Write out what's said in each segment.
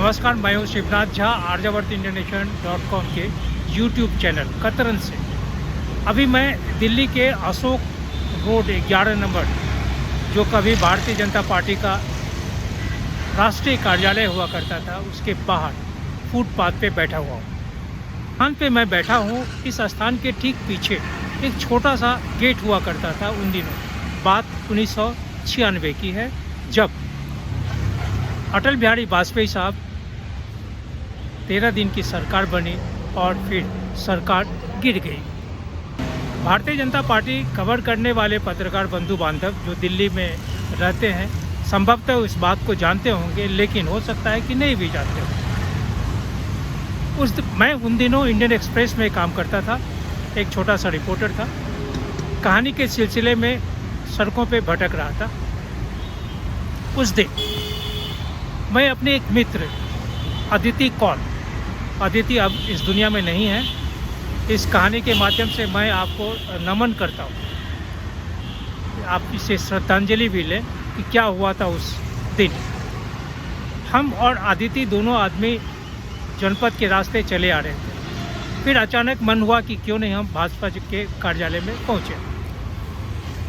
नमस्कार, मैं हूँ शिवनाथ झा आर्यावर्त इंटरनेशनल.com के यूट्यूब चैनल कतरन से। अभी मैं दिल्ली के अशोक रोड 11 नंबर, जो कभी भारतीय जनता पार्टी का राष्ट्रीय कार्यालय हुआ करता था, उसके बाहर फुटपाथ पे बैठा हुआ हूँ। स्थान पे मैं बैठा हूँ, इस स्थान के ठीक पीछे एक छोटा सा गेट हुआ करता था उन दिनों। बात 1996 की है, जब अटल बिहारी वाजपेयी साहब 13 दिन की सरकार बनी और फिर सरकार गिर गई। भारतीय जनता पार्टी कवर करने वाले पत्रकार बंधु बांधव जो दिल्ली में रहते हैं, संभवतः इस बात को जानते होंगे, लेकिन हो सकता है कि नहीं भी जानते हो। मैं उन दिनों इंडियन एक्सप्रेस में काम करता था, एक छोटा सा रिपोर्टर था। कहानी के सिलसिले में सड़कों पे भटक रहा था। उस दिन मैं अपने एक मित्र अदिति कौल, अदिति अब इस दुनिया में नहीं है, इस कहानी के माध्यम से मैं आपको नमन करता हूँ। आप इसे श्रद्धांजलि भी लें कि क्या हुआ था उस दिन। हम और अदिति दोनों आदमी जनपद के रास्ते चले आ रहे थे। फिर अचानक मन हुआ कि क्यों नहीं हम भाजपा के कार्यालय में पहुँचे।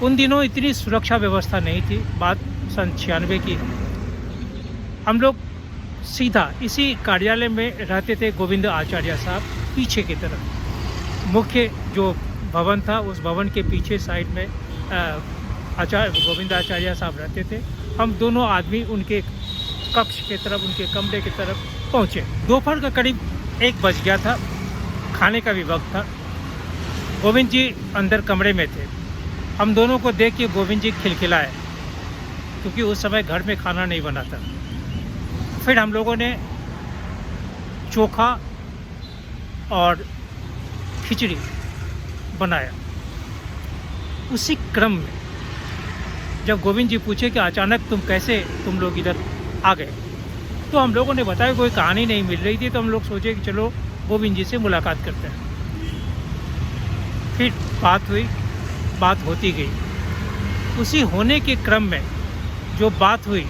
उन दिनों इतनी सुरक्षा व्यवस्था नहीं थी, बात सन 96 की है। हम लोग सीधा इसी कार्यालय में रहते थे। गोविंद आचार्य साहब पीछे की तरफ, मुख्य जो भवन था उस भवन के पीछे साइड में गोविंद आचार्य साहब रहते थे। हम दोनों आदमी उनके कक्ष की तरफ, उनके कमरे की तरफ पहुँचे। दोपहर का करीब 1 बज गया था, खाने का भी वक्त था। गोविंद जी अंदर कमरे में थे। हम दोनों को देख के गोविंद जी खिलखिलाए, क्योंकि उस समय घर में खाना नहीं बना था। फिर हम लोगों ने चोखा और खिचड़ी बनाया। उसी क्रम में जब गोविंद जी पूछे कि अचानक तुम लोग इधर आ गए, तो हम लोगों ने बताया कोई कहानी नहीं मिल रही थी, तो हम लोग सोचे कि चलो गोविंद जी से मुलाकात करते हैं। फिर बात हुई, बात होती गई। उसी होने के क्रम में जो बात हुई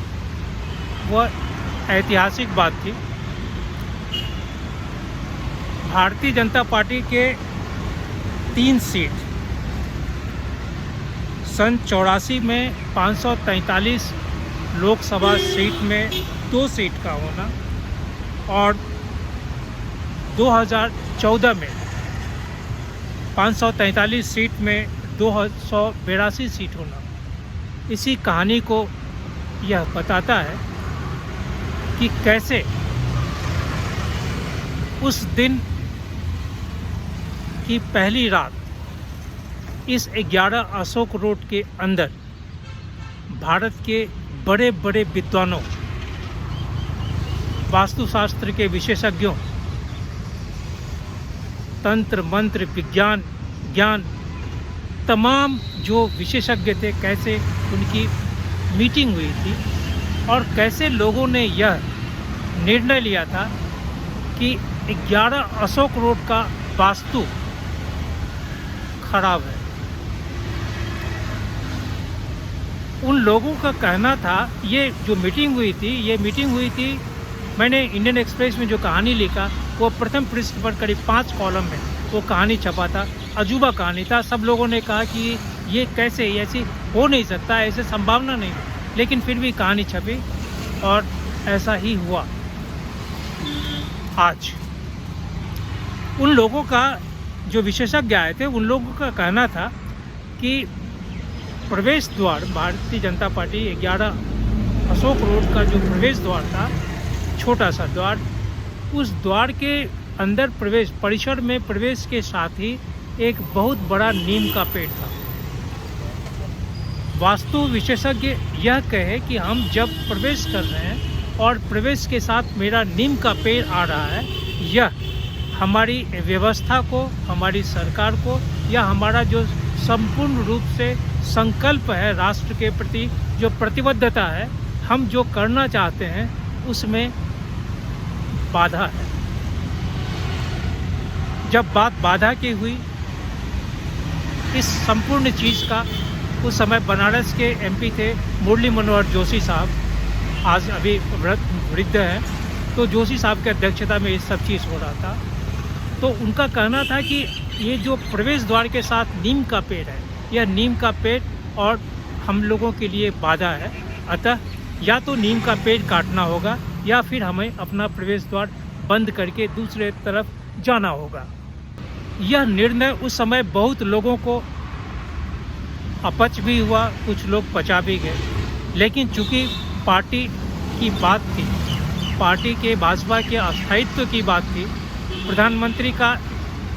वह ऐतिहासिक बात थी। भारतीय जनता पार्टी के 3 सीट, सन 84 में 543 लोकसभा सीट में 2 सीट का होना, और 2014 में 543 सीट में 282 सीट होना। इसी कहानी को यह बताता है कि कैसे उस दिन की पहली रात इस 11 अशोक रोड के अंदर भारत के बड़े बड़े विद्वानों, वास्तुशास्त्र के विशेषज्ञों, तंत्र मंत्र विज्ञान ज्ञान तमाम जो विशेषज्ञ थे, कैसे उनकी मीटिंग हुई थी और कैसे लोगों ने यह निर्णय लिया था कि 11 अशोक रोड का वास्तु खराब है। उन लोगों का कहना था, ये जो मीटिंग हुई थी, मैंने इंडियन एक्सप्रेस में जो कहानी लिखा वो प्रथम पृष्ठ पर करीब 5 कॉलम में वो कहानी छपा था। अजूबा कहानी था। सब लोगों ने कहा कि ये कैसे, ऐसे हो नहीं सकता, ऐसे संभावना नहीं, लेकिन फिर भी कहानी छपी और ऐसा ही हुआ। आज उन लोगों का जो विशेषज्ञ आए थे, उन लोगों का कहना था कि प्रवेश द्वार, भारतीय जनता पार्टी 11 अशोक रोड का जो प्रवेश द्वार था, छोटा सा द्वार, उस द्वार के अंदर प्रवेश, परिसर में प्रवेश के साथ ही एक बहुत बड़ा नीम का पेड़ था। वास्तु विशेषज्ञ यह कहे कि हम जब प्रवेश कर रहे हैं और प्रवेश के साथ मेरा नीम का पेड़ आ रहा है, यह हमारी व्यवस्था को, हमारी सरकार को, या हमारा जो संपूर्ण रूप से संकल्प है, राष्ट्र के प्रति जो प्रतिबद्धता है, हम जो करना चाहते हैं उसमें बाधा है। जब बात बाधा की हुई, इस संपूर्ण चीज़ का उस समय बनारस के एमपी थे मुरली मनोहर जोशी साहब, आज अभी वृद्ध हैं, तो जोशी साहब की अध्यक्षता में ये सब चीज़ हो रहा था। तो उनका कहना था कि ये जो प्रवेश द्वार के साथ नीम का पेड़ है, यह नीम का पेड़ और हम लोगों के लिए बाधा है, अतः या तो नीम का पेड़ काटना होगा या फिर हमें अपना प्रवेश द्वार बंद करके दूसरे तरफ जाना होगा। यह निर्णय उस समय बहुत लोगों को अपच भी हुआ, कुछ लोग पचा भी गए, लेकिन चूंकि पार्टी की बात थी, पार्टी के भाजपा के अस्थायित्व की बात थी, प्रधानमंत्री का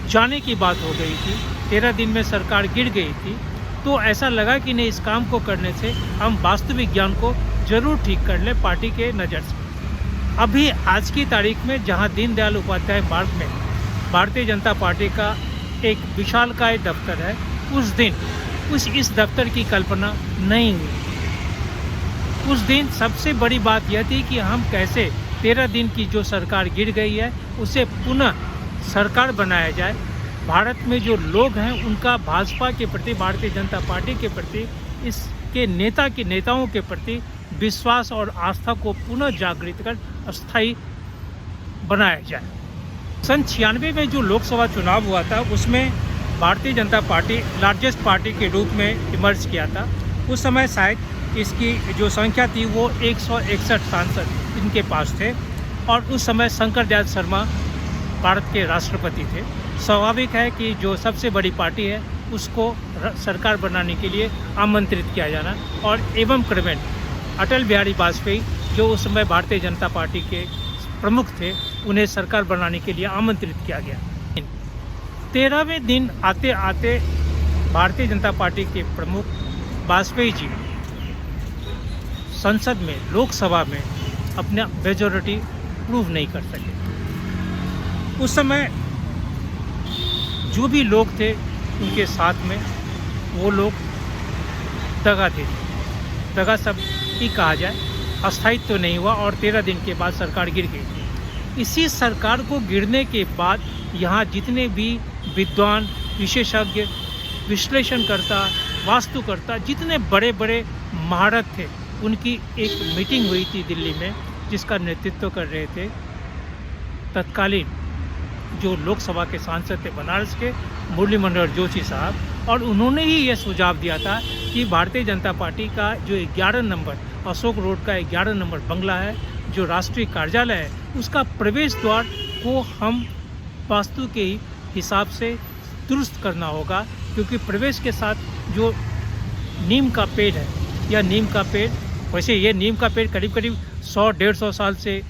जाने की बात हो गई थी, 13 दिन में सरकार गिर गई थी, तो ऐसा लगा कि नहीं, इस काम को करने से हम वास्तु विज्ञान को जरूर ठीक कर लें पार्टी के नज़र से। अभी आज की तारीख में जहां दीनदयाल उपाध्याय मार्ग में भारतीय जनता पार्टी का एक विशालकाय दफ्तर है, उस दिन इस दफ्तर की कल्पना नहीं हुई। उस दिन सबसे बड़ी बात यह थी कि हम कैसे 13 दिन की जो सरकार गिर गई है उसे पुनः सरकार बनाया जाए। भारत में जो लोग हैं उनका भाजपा के प्रति, भारतीय जनता पार्टी के प्रति, इसके नेताओं के प्रति विश्वास और आस्था को पुनः जागृत कर अस्थायी बनाया जाए। सन 96 में जो लोकसभा चुनाव हुआ था उसमें Bharatiya Janata party largest party के रूप में इमर्ज किया था। उस समय शायद इसकी जो संख्या थी वो 161 सांसद इनके पास थे और उस समय शंकर दयाल शर्मा भारत के राष्ट्रपति थे। स्वाभाविक है कि जो सबसे बड़ी पार्टी है उसको सरकार बनाने के लिए आमंत्रित किया जाना, और एवं क्रमेण अटल बिहारी वाजपेयी जो उस समय भारतीय जनता पार्टी के प्रमुख थे, उन्हें सरकार बनाने के लिए आमंत्रित किया गया। 13वें दिन आते आते भारतीय जनता पार्टी के प्रमुख वाजपेयी जी संसद में, लोकसभा में अपना मेजॉरिटी प्रूव नहीं कर सके। उस समय जो भी लोग थे उनके साथ में वो लोग दगा थे, दगा सब ही कहा जाए, अस्थायित्व तो नहीं हुआ और 13 दिन के बाद सरकार गिर गई थी। इसी सरकार को गिरने के बाद यहाँ जितने भी विद्वान, विशेषज्ञ, विश्लेषणकर्ता, वास्तुकर्ता, जितने बड़े बड़े महारथ थे, उनकी एक मीटिंग हुई थी दिल्ली में, जिसका नेतृत्व कर रहे थे तत्कालीन जो लोकसभा के सांसद थे बनारस के मुरली मनोहर जोशी साहब, और उन्होंने ही यह सुझाव दिया था कि भारतीय जनता पार्टी का जो 11 नंबर अशोक रोड का 11 नंबर बंगला है, जो राष्ट्रीय कार्यालय है, उसका प्रवेश द्वार को हम वास्तु के हिसाब से दुरुस्त करना होगा, क्योंकि प्रवेश के साथ जो नीम का पेड़ है, या नीम का पेड़, वैसे ये नीम का पेड़ करीब करीब 100-150 साल से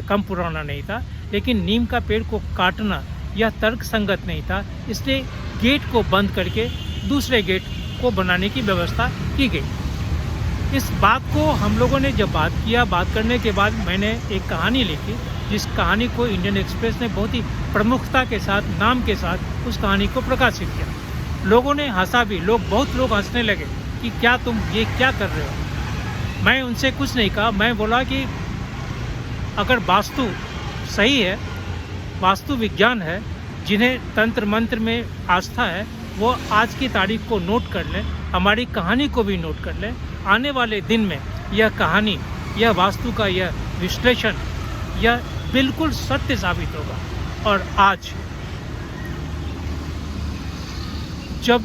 कम पुराना नहीं था, लेकिन नीम का पेड़ को काटना यह तर्क संगत नहीं था, इसलिए गेट को बंद करके दूसरे गेट को बनाने की व्यवस्था की गई। इस बात को हम लोगों ने जब बात करने के बाद मैंने एक कहानी लिखी, जिस कहानी को इंडियन एक्सप्रेस ने बहुत ही प्रमुखता के साथ, नाम के साथ उस कहानी को प्रकाशित किया। लोगों ने हंसा भी, बहुत लोग हंसने लगे कि क्या तुम ये क्या कर रहे हो। मैं उनसे कुछ नहीं कहा, मैं बोला कि अगर वास्तु सही है, वास्तु विज्ञान है, जिन्हें तंत्र मंत्र में आस्था है, वो आज की तारीख को नोट कर लें, हमारी कहानी को भी नोट कर लें। आने वाले दिन में यह कहानी, यह वास्तु का यह विश्लेषण, यह बिल्कुल सत्य साबित होगा। और आज जब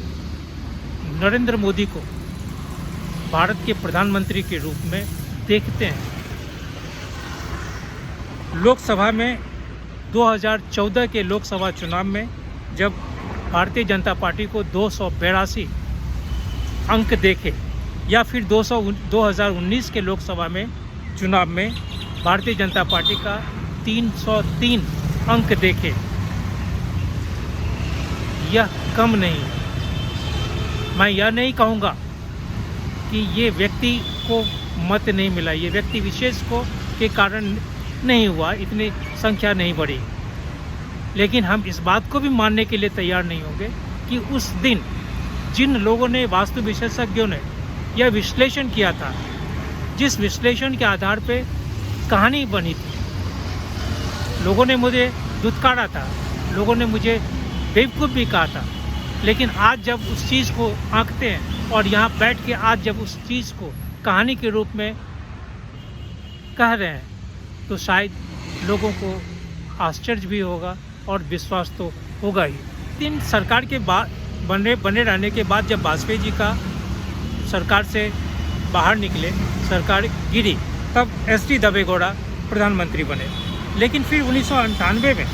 नरेंद्र मोदी को भारत के प्रधानमंत्री के रूप में देखते हैं, लोकसभा में 2014 के लोकसभा चुनाव में जब भारतीय जनता पार्टी को 282 अंक देखे, या फिर 2019 के लोकसभा में चुनाव में भारतीय जनता पार्टी का 303 अंक देखे, यह कम नहीं। मैं यह नहीं कहूँगा कि ये व्यक्ति को मत नहीं मिला, ये व्यक्ति विशेष को के कारण नहीं हुआ, इतनी संख्या नहीं बढ़ी, लेकिन हम इस बात को भी मानने के लिए तैयार नहीं होंगे कि उस दिन जिन लोगों ने, वास्तु विशेषज्ञों ने यह विश्लेषण किया था, जिस विश्लेषण के आधार पे कहानी बनी थी, लोगों ने मुझे दुत्कारा था, लोगों ने मुझे बेवकूफ़ भी कहा था, लेकिन आज जब उस चीज़ को आंकते हैं और यहाँ बैठ के आज जब उस चीज़ को कहानी के रूप में कह रहे हैं, तो शायद लोगों को आश्चर्य भी होगा और विश्वास तो होगा ही। इन सरकार के बाद बने रहने के बाद जब वाजपेयी जी का सरकार से बाहर निकले, सरकार गिरी, तब एस.डी. देवेगौड़ा प्रधानमंत्री बने। लेकिन फिर 1998 में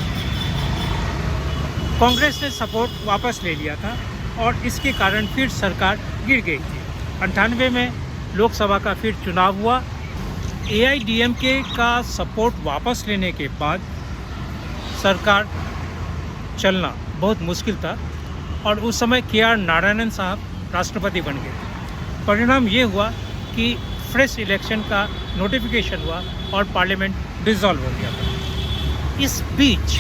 कांग्रेस ने सपोर्ट वापस ले लिया था और इसके कारण फिर सरकार गिर गई थी। 98 में लोकसभा का फिर चुनाव हुआ। AIADMK का सपोर्ट वापस लेने के बाद सरकार चलना बहुत मुश्किल था और उस समय KR नारायणन साहब राष्ट्रपति बन गए। परिणाम ये हुआ कि फ्रेश इलेक्शन का नोटिफिकेशन हुआ और पार्लियामेंट डिसॉल्व हो गया था। इस बीच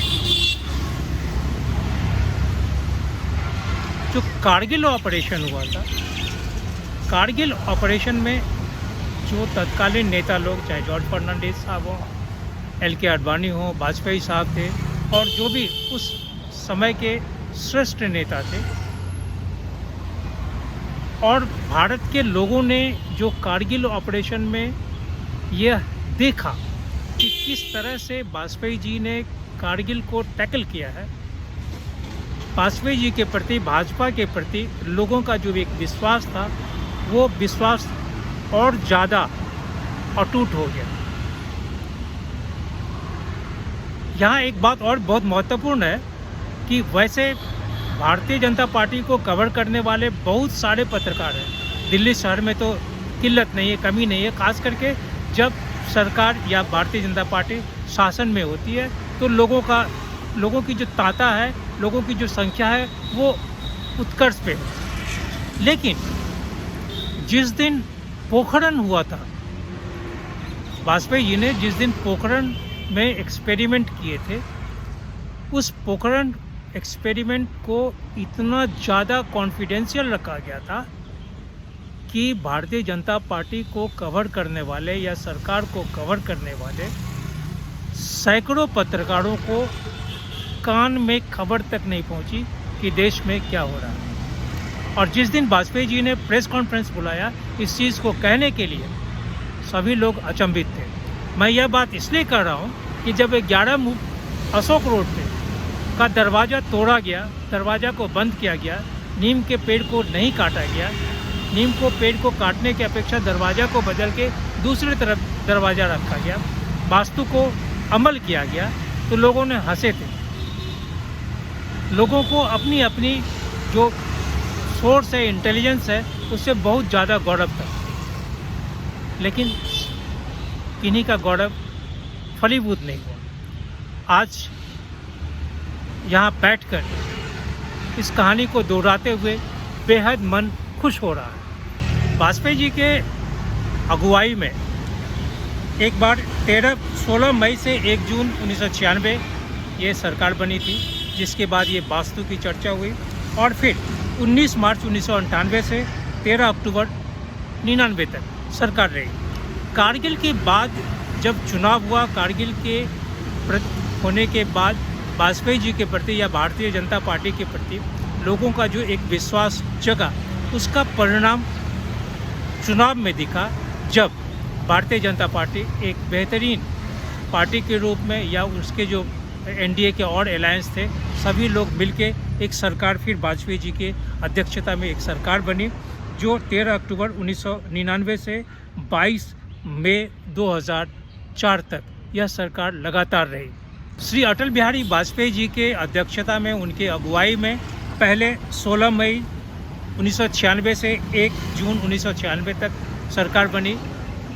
जो कारगिल ऑपरेशन हुआ था, कारगिल ऑपरेशन में जो तत्कालीन नेता लोग, चाहे जॉर्ज फर्नांडिस साहब हों, LK आडवाणी हों, वाजपेयी साहब थे और जो भी उस समय के श्रेष्ठ नेता थे, और भारत के लोगों ने जो कारगिल ऑपरेशन में यह देखा कि किस तरह से वाजपेयी जी ने कारगिल को टैकल किया है, वाजपेयी जी के प्रति, भाजपा के प्रति लोगों का जो एक विश्वास था, वो विश्वास और ज़्यादा अटूट हो गया। यहाँ एक बात और बहुत महत्वपूर्ण है कि वैसे भारतीय जनता पार्टी को कवर करने वाले बहुत सारे पत्रकार हैं। दिल्ली शहर में तो किल्लत नहीं है, कमी नहीं है। खास करके जब सरकार या भारतीय जनता पार्टी शासन में होती है तो लोगों की जो तांता है, लोगों की जो संख्या है, वो उत्कर्ष पे है। लेकिन जिस दिन पोखरण हुआ था, वाजपेयी जी ने जिस दिन पोखरण में एक्सपेरिमेंट किए थे, उस पोखरण एक्सपेरिमेंट को इतना ज़्यादा कॉन्फिडेंशियल रखा गया था कि भारतीय जनता पार्टी को कवर करने वाले या सरकार को कवर करने वाले सैकड़ों पत्रकारों को कान में खबर तक नहीं पहुंची कि देश में क्या हो रहा है। और जिस दिन वाजपेयी जी ने प्रेस कॉन्फ्रेंस बुलाया इस चीज़ को कहने के लिए, सभी लोग अचंभित थे। मैं यह बात इसलिए कर रहा हूँ कि जब 11 अशोक रोड पे का दरवाज़ा तोड़ा गया, दरवाज़ा को बंद किया गया, नीम के पेड़ को नहीं काटा गया, नीम को पेड़ को काटने की अपेक्षा दरवाज़ा को बदल के दूसरी तरफ दरवाज़ा रखा गया, वास्तु को अमल किया गया, तो लोगों ने हंसे थे। लोगों को अपनी अपनी जो सोर्स है, इंटेलिजेंस है, उससे बहुत ज़्यादा गौरव था। लेकिन किन्हीं का गौरव फलीभूत नहीं हुआ। आज यहाँ बैठकर इस कहानी को दोहराते हुए बेहद मन खुश हो रहा है। वाजपेयी जी के अगुवाई में एक बार 16 मई से 1 जून 1996 ये सरकार बनी थी, जिसके बाद ये वास्तु की चर्चा हुई और फिर 19 मार्च 1998 से 13 अक्टूबर 99 तक सरकार रही। कारगिल के बाद जब चुनाव हुआ, कारगिल के होने के बाद वाजपेयी जी के प्रति या भारतीय जनता पार्टी के प्रति लोगों का जो एक विश्वास जगा, उसका परिणाम चुनाव में दिखा, जब भारतीय जनता पार्टी एक बेहतरीन पार्टी के रूप में या उसके जो NDA के और अलायंस थे, सभी लोग मिलके एक सरकार, फिर वाजपेयी जी के अध्यक्षता में एक सरकार बनी, जो 13 अक्टूबर 1999 से 22 मई 2004 तक यह सरकार लगातार रही। श्री अटल बिहारी वाजपेयी जी के अध्यक्षता में, उनके अगुवाई में पहले 16 मई 1996 से 1 जून 1996 तक सरकार बनी,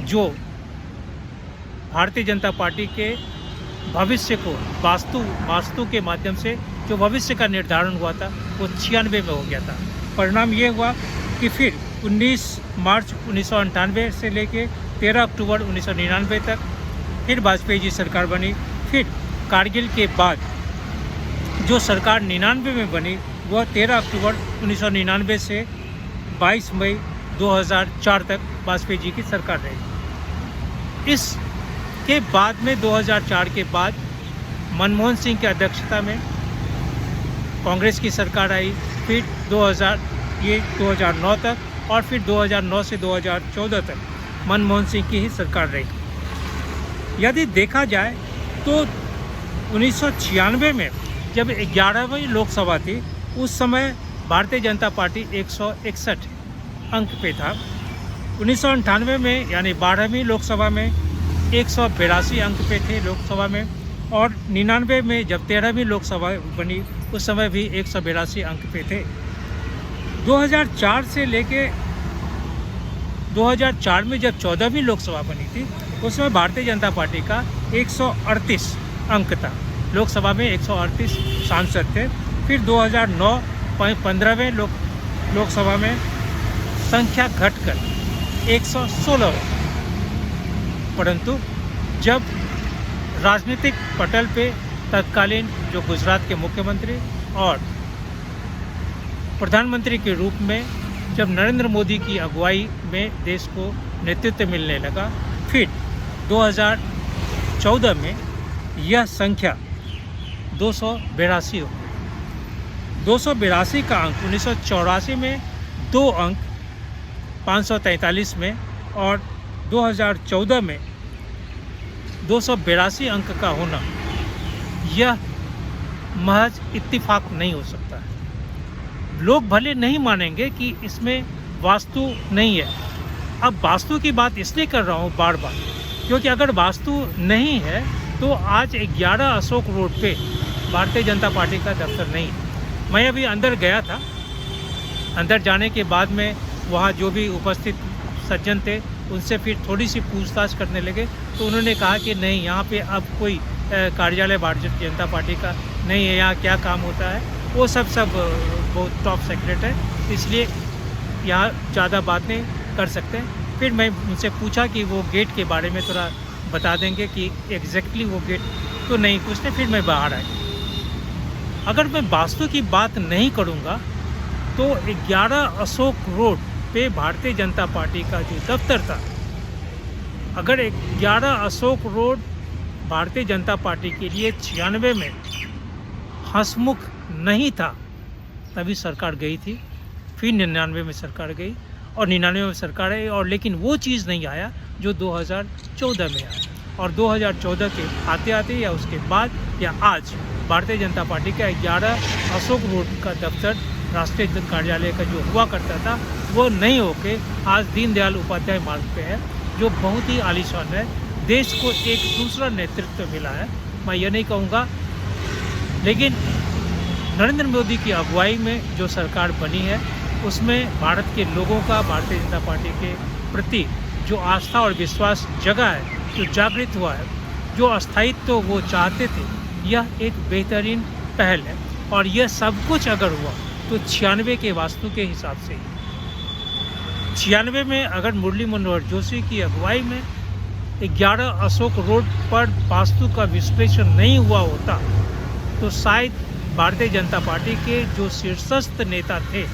जो भारतीय जनता पार्टी के भविष्य को वास्तु के माध्यम से जो भविष्य का निर्धारण हुआ था वो 96 में हो गया था। परिणाम ये हुआ कि फिर 19 मार्च 1998 से लेके 13 अक्टूबर 1999 तक फिर वाजपेयी जी सरकार बनी। फिर कारगिल के बाद जो सरकार 99 में बनी वह 13 अक्टूबर 1999 से 22 मई 2004 तक वाजपेयी जी की सरकार रही। इसके बाद में 2004 के बाद मनमोहन सिंह की अध्यक्षता में कांग्रेस की सरकार आई, फिर 2009 तक, और फिर 2009 से 2014 तक मनमोहन सिंह की ही सरकार रही। यदि देखा जाए तो 1996 में जब 11वीं लोकसभा थी, उस समय भारतीय जनता पार्टी 161 अंक पे था। 1998 में यानी 12वीं लोकसभा में 182 अंक पे थे लोकसभा में, और 99 में जब 13वीं लोकसभा बनी उस समय भी 182 अंक पे थे। 2004 से लेके 2004 में जब 14वीं लोकसभा बनी थी उसमें भारतीय जनता पार्टी का 138 अंक था, लोकसभा में 138 सांसद थे। फिर 2009 15वें लोकसभा में संख्या घटकर 116 हो, परंतु जब राजनीतिक पटल पे तत्कालीन जो गुजरात के मुख्यमंत्री और प्रधानमंत्री के रूप में जब नरेंद्र मोदी की अगुवाई में देश को नेतृत्व मिलने लगा, फिर 2014 में यह संख्या 282 हो गई। 282 का अंक 1984 में 2 अंक 543 में और 2014 में 282 अंक का होना यह महज इत्तेफाक नहीं हो सकता है। लोग भले नहीं मानेंगे कि इसमें वास्तु नहीं है। अब वास्तु की बात इसलिए कर रहा हूँ बार बार, क्योंकि अगर वास्तु नहीं है तो आज 11 अशोक रोड पे भारतीय जनता पार्टी का दफ्तर नहीं है। मैं अभी अंदर गया था, अंदर जाने के बाद में वहाँ जो भी उपस्थित सज्जन थे उनसे फिर थोड़ी सी पूछताछ करने लगे, तो उन्होंने कहा कि नहीं, यहाँ पे अब कोई कार्यालय भारतीय जनता पार्टी का नहीं है, यहाँ क्या काम होता है वो सब बहुत टॉप सीक्रेट है, इसलिए यहाँ ज़्यादा बात नहीं कर सकते। फिर मैं उनसे पूछा कि वो गेट के बारे में थोड़ा बता देंगे कि एग्जैक्टली वो गेट, तो नहीं पूछते। फिर मैं बाहर आया। अगर मैं वास्तु की बात नहीं करूँगा तो 11 अशोक रोड पे भारतीय जनता पार्टी का जो दफ्तर था, अगर 11 अशोक रोड भारतीय जनता पार्टी के लिए 96 में हंसमुख नहीं था, तभी सरकार गई थी। फिर 99 में सरकार गई और 99 में सरकार आई, और लेकिन वो चीज़ नहीं आया जो 2014 में आया। और 2014 के आते आते या उसके बाद या आज भारतीय जनता पार्टी का 11 अशोक रोड का दफ्तर राष्ट्रीय कार्यालय का जो हुआ करता था वो नहीं होके आज दीनदयाल उपाध्याय मार्ग पे है, जो बहुत ही आलीशान है। देश को एक दूसरा नेतृत्व मिला है, मैं ये नहीं कहूँगा, लेकिन नरेंद्र मोदी की अगुवाई में जो सरकार बनी है उसमें भारत के लोगों का भारतीय जनता पार्टी के प्रति जो आस्था और विश्वास जगा है, जो जागृत हुआ है, जो अस्थायित्व वो चाहते थे, यह एक बेहतरीन पहल है। और यह सब कुछ अगर हुआ तो 96 के वास्तु के हिसाब से ही 96 में अगर मुरली मनोहर जोशी की अगुवाई में 11 अशोक रोड पर वास्तु का विश्लेषण नहीं हुआ होता तो शायद भारतीय जनता पार्टी के जो शीर्षस्थ नेता थे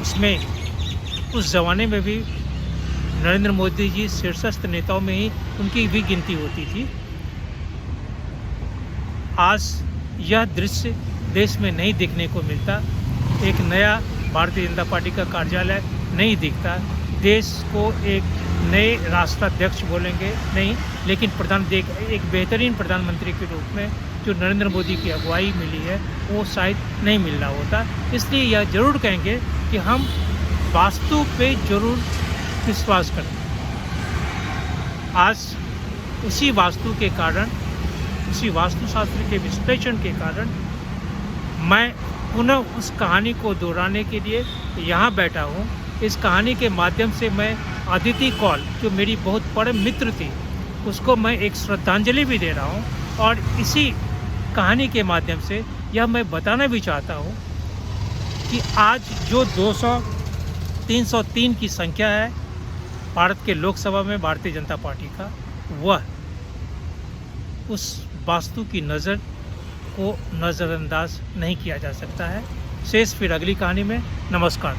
उसमें उस ज़माने में भी नरेंद्र मोदी जी शीर्षस्थ नेताओं में ही उनकी भी गिनती होती थी। आज यह दृश्य देश में नहीं देखने को मिलता। एक नया भारतीय जनता पार्टी का कार्यालय नहीं दिखता। देश को एक नए राष्ट्राध्यक्ष बोलेंगे नहीं, लेकिन एक बेहतरीन प्रधानमंत्री के रूप में जो नरेंद्र मोदी की अगुवाई मिली है वो शायद नहीं मिल रहा होता। इसलिए यह ज़रूर कहेंगे कि हम वास्तु पे ज़रूर विश्वास करें। आज उसी वास्तु के कारण, उसी वास्तुशास्त्र के विश्लेषण के कारण मैं पुनः उस कहानी को दोहराने के लिए यहाँ बैठा हूँ। इस कहानी के माध्यम से मैं अदिति कौल, जो मेरी बहुत परम मित्र थी, उसको मैं एक श्रद्धांजलि भी दे रहा हूँ। और इसी कहानी के माध्यम से यह मैं बताना भी चाहता हूँ कि आज जो 303 की संख्या है भारत के लोकसभा में भारतीय जनता पार्टी का, वह उस वास्तु की नज़र को नज़रअंदाज नहीं किया जा सकता है। शेष फिर अगली कहानी में। नमस्कार।